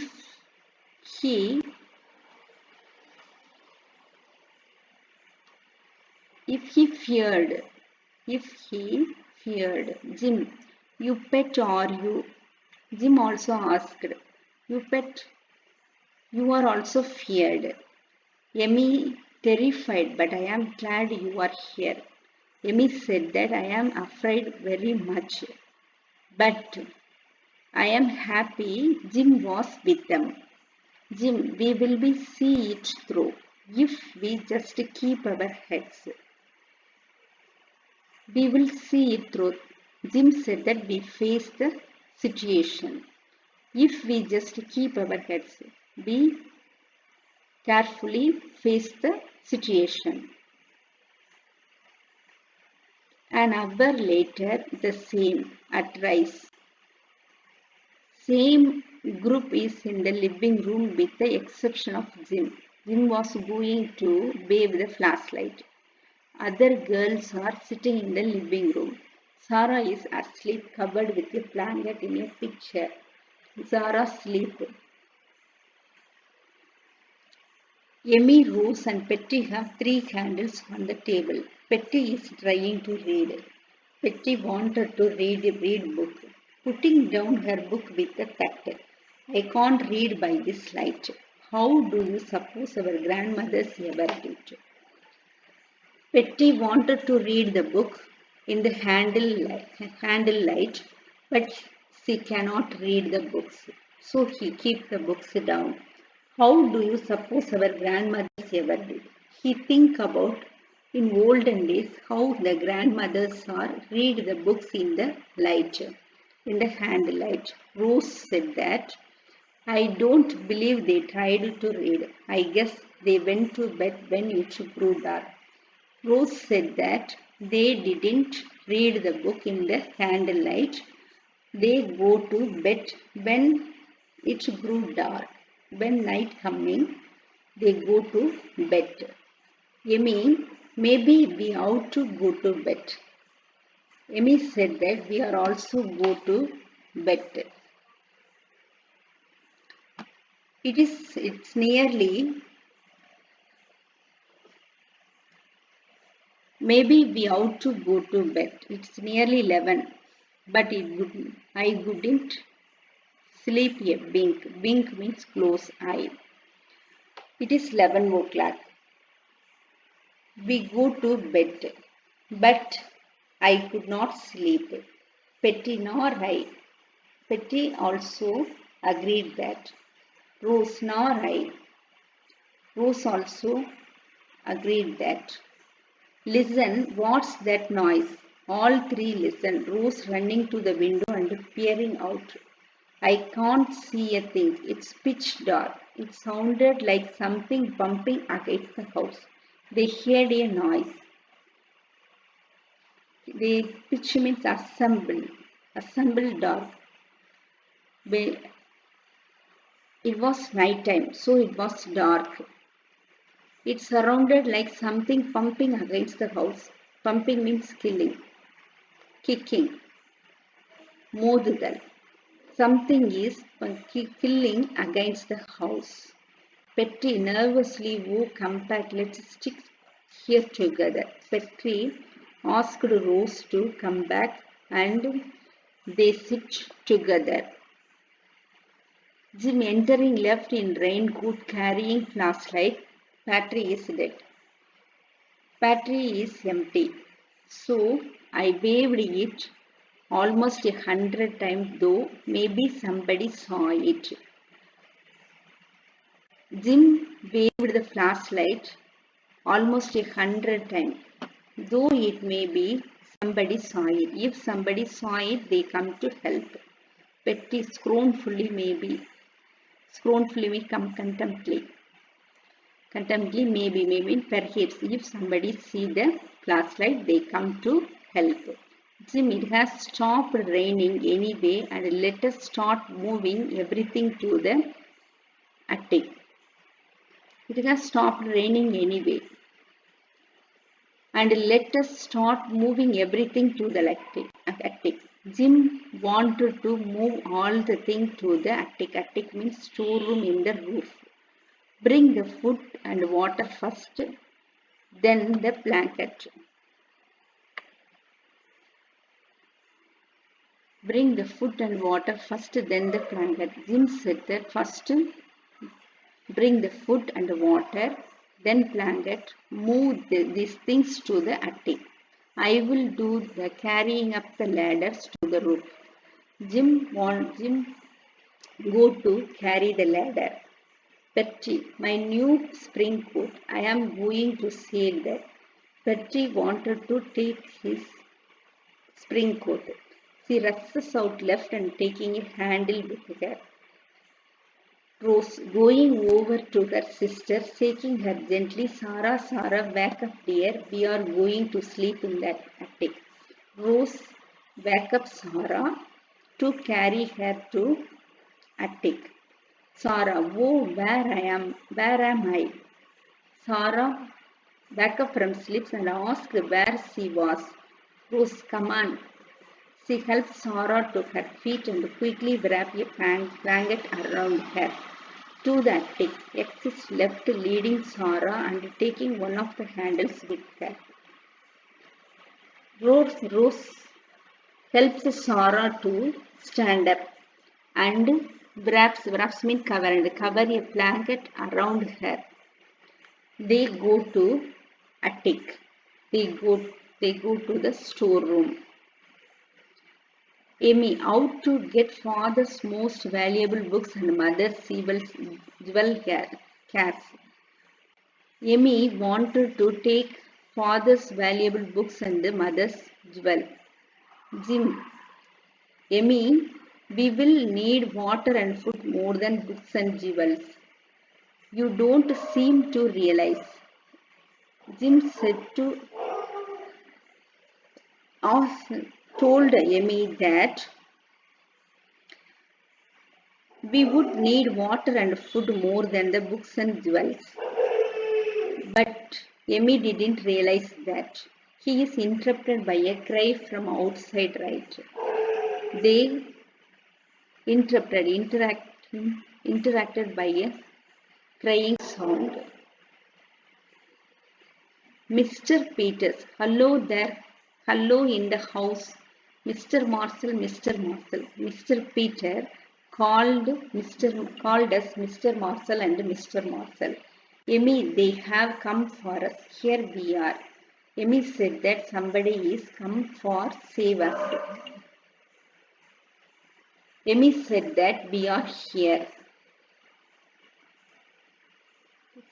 S1: feared Jim, you pet or you? Jim also asked, you pet, you are also feared. Amy terrified, but I am glad you are here. Amy said that I am afraid very much, but I am happy Jim was with them. Jim, we will be see it through if we just keep our heads. We will see it through. Jim said that we face the situation. If we just keep our heads, we carefully face the situation. An hour later, the same at Rice. Same group is in the living room with the exception of Jim. Jim was going to wave the flashlight. Other girls are sitting in the living room. Sarah is asleep, covered with a blanket in a picture. Sarah sleep. Amy, Rose and Petty have 3 candles on the table. Petty is trying to read. Petty wanted to read book, putting down her book with a thud. I can't read by this light. How do you suppose our grandmothers ever did? Petty wanted to read the book in the handle light, but she cannot read the books, so he keeps the books down. How do you suppose our grandmothers ever did? He think about in olden days how the grandmothers are read the books in the light, in the handle light. Rose said that I don't believe they tried to read. I guess they went to bed when it grew dark. Rose said that they didn't read the book in the candlelight. They go to bed when it grew dark. When night coming, they go to bed. Amy, maybe we ought to go to bed. Amy said that we are also go to bed. It's nearly maybe we ought to go to bed. It's nearly 11, but I couldn't sleep a wink. Wink means close eye. It is 11 o'clock. We go to bed, but I could not sleep. Petty nor I. Petty also agreed that. Rose nor I. Rose also agreed that. Listen, what's that noise? All 3 listened. Rose running to the window and peering out. I can't see a thing. It's pitch dark. It sounded like something bumping against the house. They heard a noise. The pitch means assemble. Assemble dark. It was night time, so it was dark. It surrounded like something pumping against the house. Pumping means killing, kicking, modudal. Something is killing against the house. Petri nervously woo compact. Let's stick here together. Petri asked Rose to come back and they sit together. Jim entering left in raincoat carrying flashlight. Battery is dead. Battery is empty. So I waved it almost 100 times, though maybe somebody saw it. Jim waved the flashlight almost 100 times, though it may be somebody saw it. If somebody saw it, they come to help. Petty scornfully maybe. Scornfully may come contemptly. Contemptly maybe perhaps. If somebody see the flashlight, they come to help. Jim, it has stopped raining anyway and let us start moving everything to the attic. It has stopped raining anyway. And let us start moving everything to the attic. Jim wanted to move all the things to the attic. Attic means storeroom in the roof. Bring the food and water first, then the blanket. Bring the food and water first, then the blanket. Jim said that first bring the food and water, then blanket. Move these things to the attic. I will do the carrying up the ladders to the roof. Jim go to carry the ladder. Petri, my new spring coat. I am going to save that. Petri wanted to take his spring coat. She rushes out left and taking a handle with her. Rose going over to her sister, shaking her gently. Sarah, wake up dear. We are going to sleep in that attic. Rose wake up Sarah to carry her to attic. Sarah, oh, where am I? Sarah woke up from sleep and asked where she was. Rose, come on. She helped Sarah to her feet and quickly wrapped a blanket around her. To the attic, X left leading Sarah and taking one of the handles with her. Rose helps Sarah to stand up and wraps mean cover and cover a blanket around her. They go to attic. They go to the storeroom. Amy out to get father's most valuable books and mother's jewel case. Amy wanted to take father's valuable books and mother's jewel. Jim, Amy, we will need water and food more than books and jewels. You don't seem to realize. Jim told Amy that we would need water and food more than the books and jewels. But Amy didn't realize that. He is interrupted by a cry from outside right. They interacted by a crying sound. Mr. Peters, hello there. Hello in the house. Mr. Marcel. Mr. Peter called us Mr. Marcel and Mr. Marcel. Amy, they have come for us. Here we are. Amy said that somebody is come for save us. Amy said that we are here.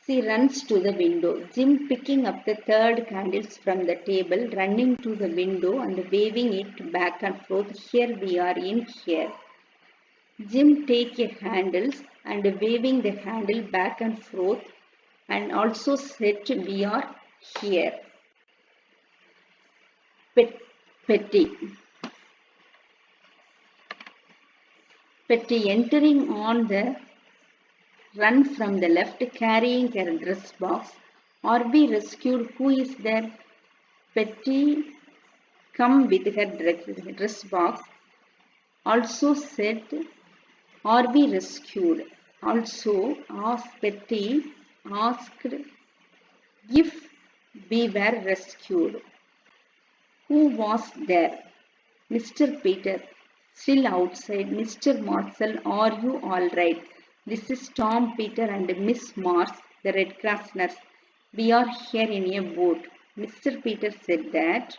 S1: She runs to the window. Jim picking up the third candles from the table, running to the window and waving it back and forth. Here we are in here. Jim take a handles and waving the handle back and forth and also said we are here. Petty. Petty entering on the run from the left carrying her dress box. Are we rescued? Who is there? Petty come with her dress box. Also said, are we rescued? Also asked Petty asked if we were rescued. Who was there? Mr. Peter. Still outside. Mr. Marcel, are you all right? This is Tom, Peter and Miss Mars, the Red Cross nurse. We are here in a boat. Mr. Peter said that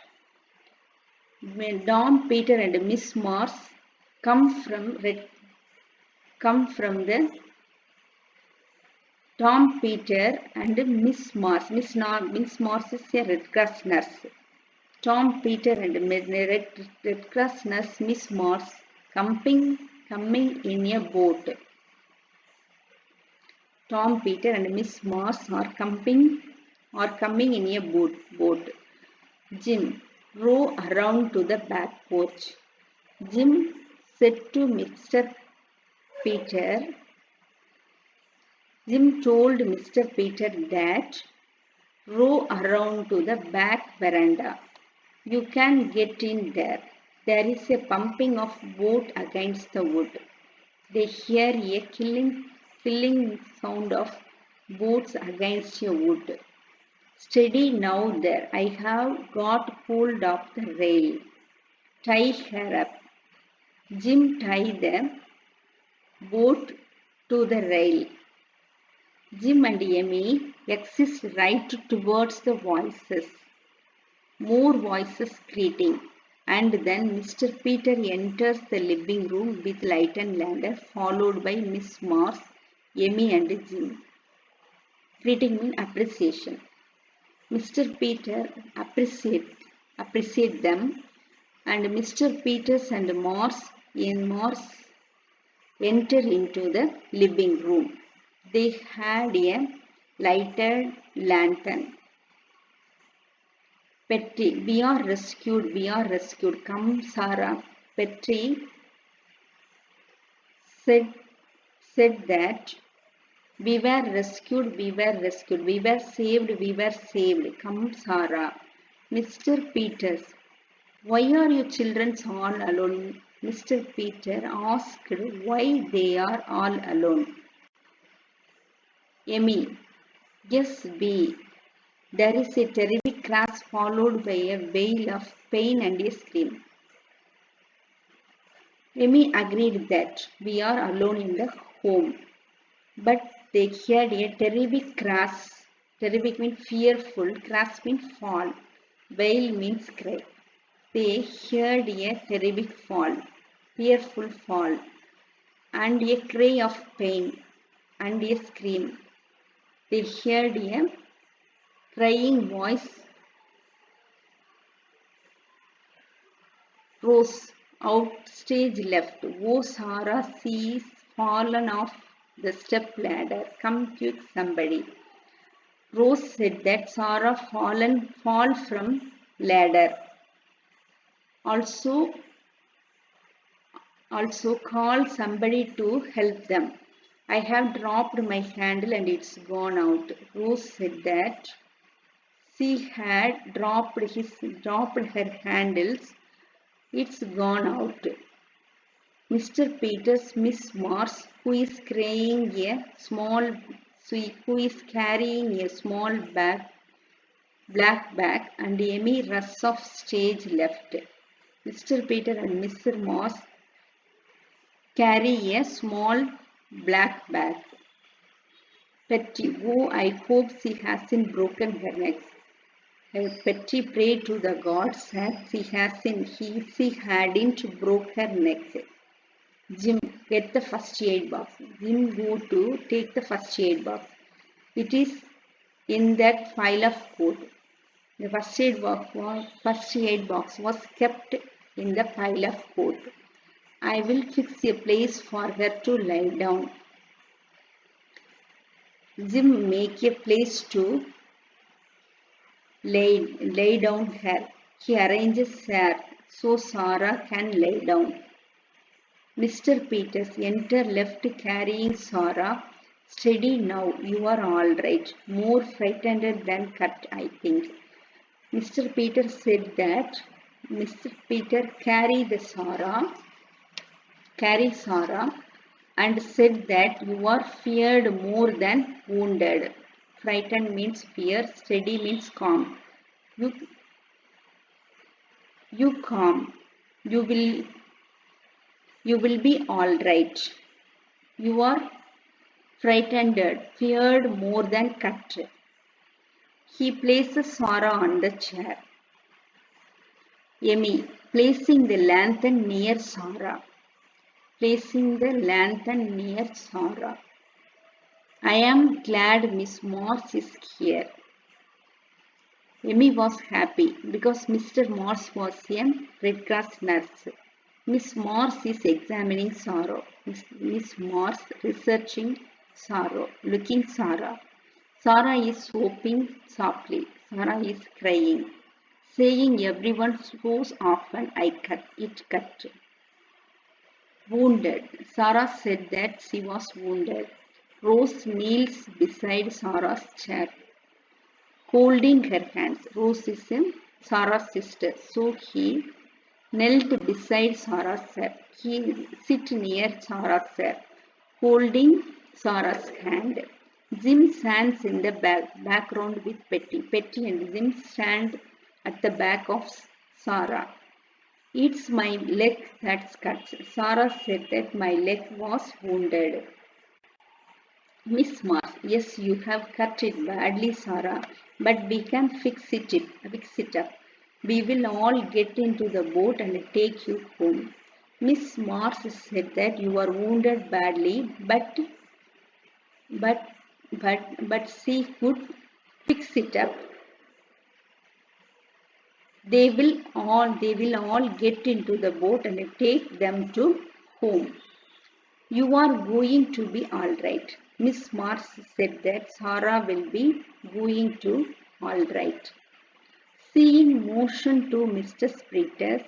S1: when Tom, Peter and Miss Mars come from the Tom, Peter and Miss Mars. Miss Mars is a Red Cross nurse. Tom, Peter and Red Cross nurse Miss Mars coming in a boat. Tom, Peter and Miss Mars are coming in a boat. Jim, row around to the back porch. Jim said to Mr. Peter. Jim told Mr. Peter that row around to the back veranda. You can get in there. There is a pumping of boat against the wood. They hear a killing sound of boats against a wood. Steady now there. I have got hold of the rail. Tie her up. Jim tied the boat to the rail. Jim and Emmy exit right towards the voices. More voices greeting. And then Mr. Peter enters the living room with light and lantern, followed by Miss Mars, Emmy and Jim. Greeting means appreciation. Mr. Peter appreciate them, and Mr. Peters and Mars enter into the living room. They had a lighted lantern. Petty, we are rescued. Come, Sarah. Petty said that we were rescued. We were saved. Come, Sarah. Mr. Peters, why are you children all alone? Mr. Peter asked why they are all alone. Emmy, yes, there is a terrific crash followed by a wail of pain and a scream. Emmy agreed that we are alone in the home, but they heard a terrific crash. Terrific means fearful, crash means fall, wail means cry. They heard a terrific fall, fearful fall, and a cry of pain and a scream. They heard a crying voice rose out stage left. Oh, Sarah, she's fallen off the step ladder. Come quick, somebody. Rose said that Sarah fall from ladder. Also call somebody to help them. I have dropped my handle and it's gone out. Rose said that she had dropped her handles. It's gone out. Mr. Peters, Miss Mars, who is carrying a small black bag, and Emmy rush off stage left. Mr. Peter and Mr. Mars carry a small black bag. Petty, oh, I hope she hasn't broken her neck. Petty prayed to the gods that she hadn't broke her neck. Jim, get the first aid box. Jim, go to take the first aid box. It is in that pile of coat. The first aid box was kept in the pile of coat. I will fix a place for her to lie down. Jim, make a place to lay down her. He arranges so Sarah can lie down. Mr. Peters entered left carrying Sarah. Steady now, you are all right. More frightened than Kurt, I think. Mr. Peter said that Mr. Peter carry Sarah and said that you are feared more than wounded. Frightened means fear, steady means calm. You, you calm. You will you will be all right. You are frightened, feared more than cut. He places Sarah on the chair. Emmy, placing the lantern near Sarah. Placing the lantern near Sarah. I am glad Miss Morse is here. Emmy was happy because Mr. Morse was a Red Cross nurse. Miss Morse is examining Sarah. Miss Morse researching Sarah, looking Sarah. Sarah is sobbing softly. Sarah is crying, saying everyone so often I cut it cut. Wounded. Sarah said that she was wounded. Rose kneels beside Sarah's chair, holding her hands. Rose is Sarah's sister, so he knelt beside Sarah's chair. He sit near Sarah's chair, holding Sarah's hand. Jim stands in the background with Petty. Petty and Jim stand at the back of Sarah. It's my leg that's cut. Sarah said that my leg was wounded. Miss Mars, yes, you have cut it badly, Sarah, but we can fix it up. We will all get into the boat and take you home. Miss Mars said that you are wounded badly, but she could fix it up. They will all get into the boat and take them to home. You are going to be all right. Miss Mars said that Sarah will be going to all right. Seeing motion to Mr. Peters,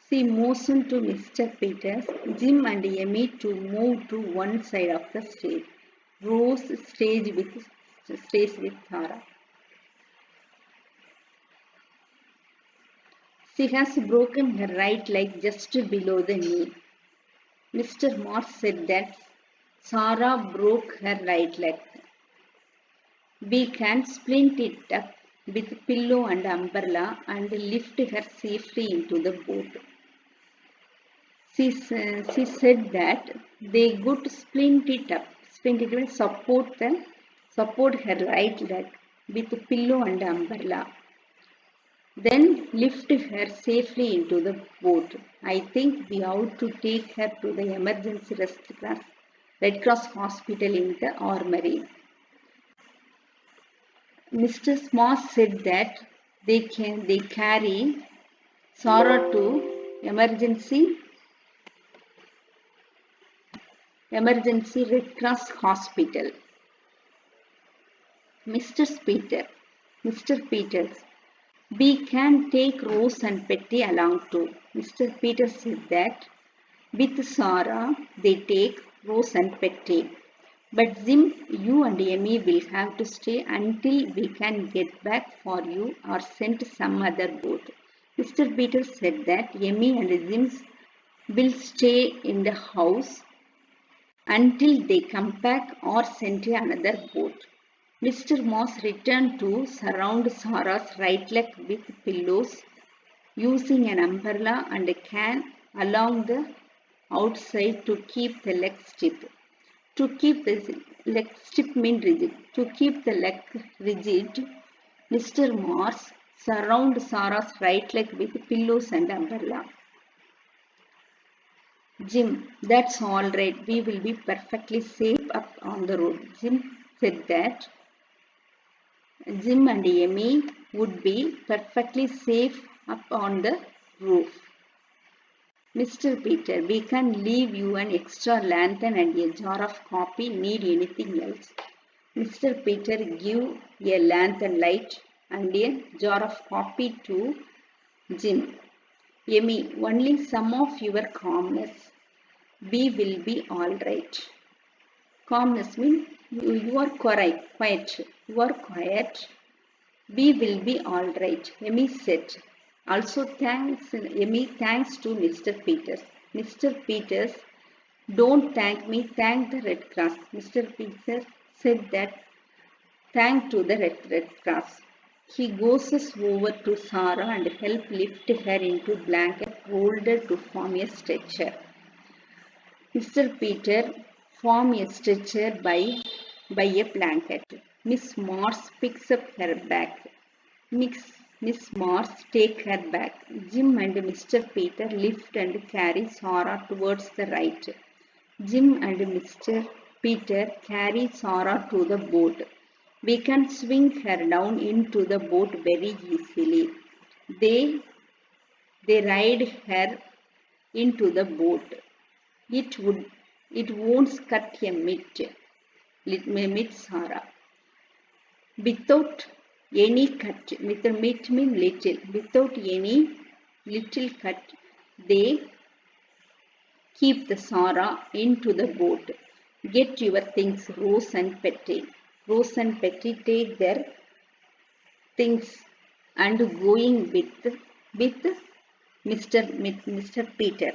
S1: she motioned to Mr. Peters, Jim and Emmy to move to one side of the stage. Rose stays with Sarah. She has broken her right leg just below the knee. Mr. Morse said that Sarah broke her right leg. We can splint it up with pillow and umbrella and lift her safely into the boat. She said that they could splint it up. Splint it will support her right leg with pillow and umbrella. Then lift her safely into the boat. I think we ought to take her to the emergency Red Cross hospital in the armory. Mr. Moss said that they carry Sarah to emergency Red Cross hospital. Mr. Peters, we can take Rose and Petty along too. Mr. Peters said that with Sarah they take Rose and Petty. But Jim, you and Emmy will have to stay until we can get back for you or send some other boat. Mr. Peters said that Emmy and Jim will stay in the house until they come back or send another boat. Mr. Moss returned to surround Sarah's right leg with pillows, using an umbrella and a can along the outside to keep the leg stiff. To keep the leg stiff means rigid. To keep the leg rigid, Mr. Morse surround Sarah's right leg with pillows and umbrella. Jim, that's all right. We will be perfectly safe up on the road. Jim said that Jim and Emmy would be perfectly safe up on the roof. Mr. Peter, we can leave you an extra lantern and a jar of coffee. Need anything else? Mr. Peter gave a lantern light and a jar of coffee to Jim. Amy, only some of your calmness. We will be all right. Calmness means you are quiet. You are quiet. We will be all right, Amy said. Also thanks, Amy, thanks to Mr. Peters. Mr. Peters, don't thank me, thank the Red Cross. Mr. Peters said that thank to the Red Cross. He goes over to Sarah and help lift her into blanket, rolled her to form a stretcher. Mr. Peter form a stretcher by a blanket. Miss Morse picks up her bag. Miss Morse take her back. Jim and Mr. Peter lift and carry Sarah towards the right. Jim and Mr. Peter carry Sarah to the boat. We can swing her down into the boat very easily. They ride her into the boat. It won't cut a mid Sarah. Without any cut, with a meat mean little, without any little cut, they keep the Sarah into the boat. Get your things, Rose and Petty. Rose and Petty take their things and going with Mr. Peter.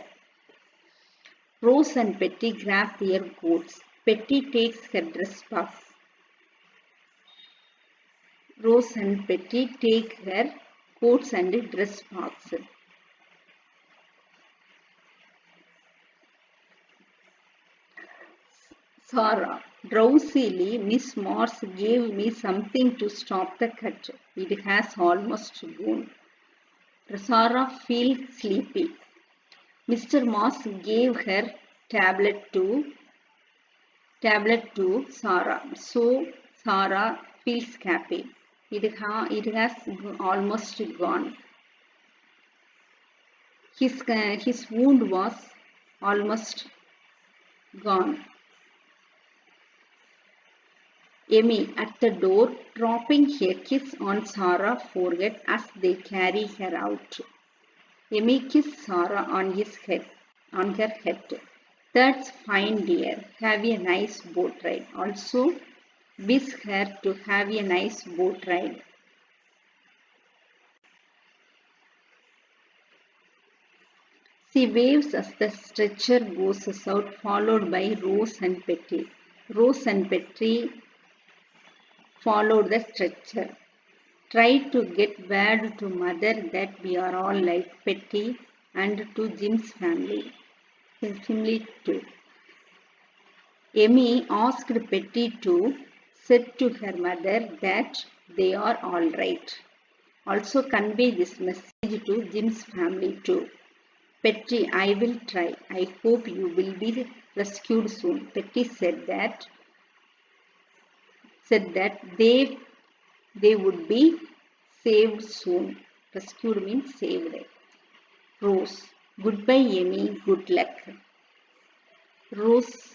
S1: Rose and Petty grab their coats. Petty takes her dress box. Rose and Petty take her coats and dress box. Sarah, drowsily, Miss Morse gave me something to stop the cut. It has almost gone. Sarah feels sleepy. Mr. Morse gave her tablet to Sarah. So Sarah feels happy. It has almost gone. His wound was almost gone. Amy at the door, dropping a kiss on Sarah's forehead as they carry her out. Amy kissed Sarah on her head. That's fine, dear. Have a nice boat ride. Also, wish her to have a nice boat ride. She waves as the stretcher goes out, followed by Rose and Petty. Rose and Petty followed the stretcher. Try to get word to mother that we are all like Petty and to Jim's family. His family too. Amy asked Petty to said to her mother that they are all right. Also convey this message to Jim's family too. Petty, I will try. I hope you will be rescued soon. Petty said that they would be saved soon. Rescued means saved. Rose, goodbye, Amy. Good luck. Rose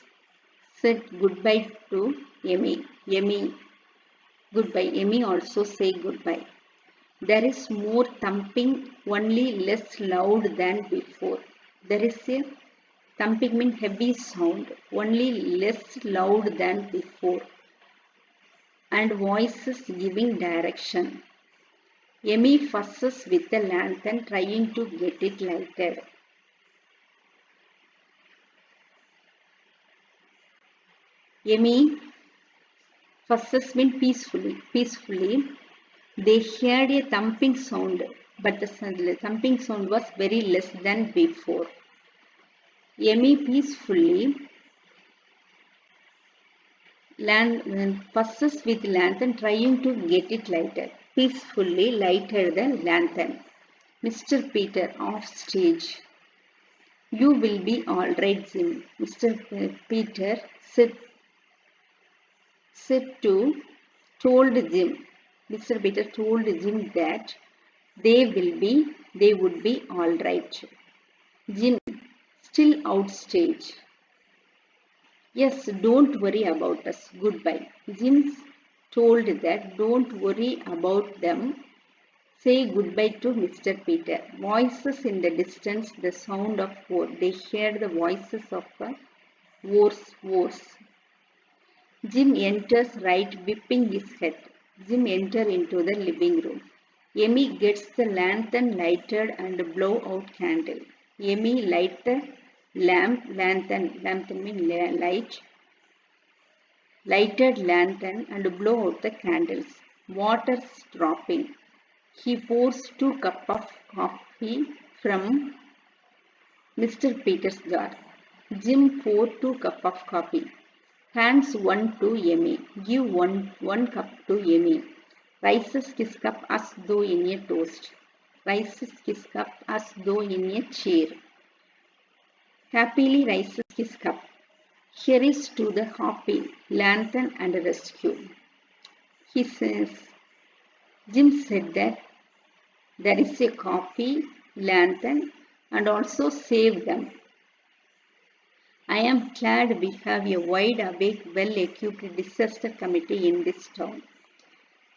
S1: said goodbye to Amy. Amy, goodbye. Amy also say goodbye. There is more thumping, only less loud than before. There is a thumping means heavy sound, only less loud than before. And voices giving direction. Amy fusses with the lantern trying to get it lighted. Amy fusses means peacefully. They heard a thumping sound, but the thumping sound was very less than before. Amy peacefully fusses with lantern trying to get it lighted. Peacefully lighted the lantern. Mr. Peter off stage. You will be all right, Jim. Mr. Peter told Jim. Mr. Peter told Jim that they would be all right. Jim still outstage. Yes, don't worry about us. Goodbye. Jim told that don't worry about them. say goodbye to Mr. Peter. Voices in the distance, the sound of war. They heard the voices of a wars. Jim enters right, whipping his head. Jim enters into the living room. Emmy gets the lantern lighted and blow out candle. Emmy light the lantern means light, lighted lantern and blow out the candles. Water's dropping. He pours 2 cups of coffee from Mr. Peter's jar. Jim pours 2 cups of coffee. Hands one to Emmy. Give one cup to Emmy. Rises his cup as though in a toast. Rises his cup as though in a chair. Happily rises his cup. Here is to the happy lantern and rescue. He says, Jim said that there is a coffee, lantern, and also save them. I am glad we have a wide awake, well-equipped disaster committee in this town.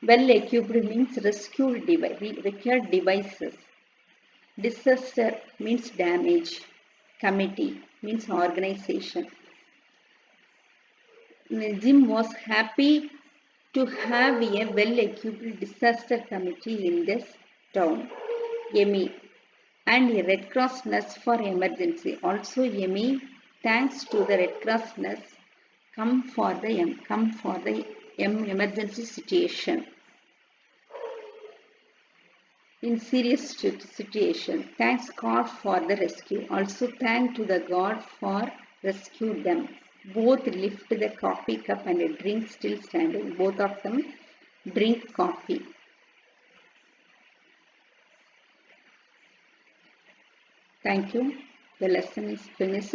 S1: Well-equipped means required devices. Disaster means damage. Committee means organization. Jim was happy to have a well-equipped disaster committee in this town. Emmy and a Red Cross nurse for emergency. Also Emmy, thanks to the Red Cross nurse, come for the emergency situation. In serious situation, thanks God for the rescue. Also thank to the God for rescue them. Both lift the coffee cup and a drink still standing. Both of them drink coffee. Thank you. The lesson is finished.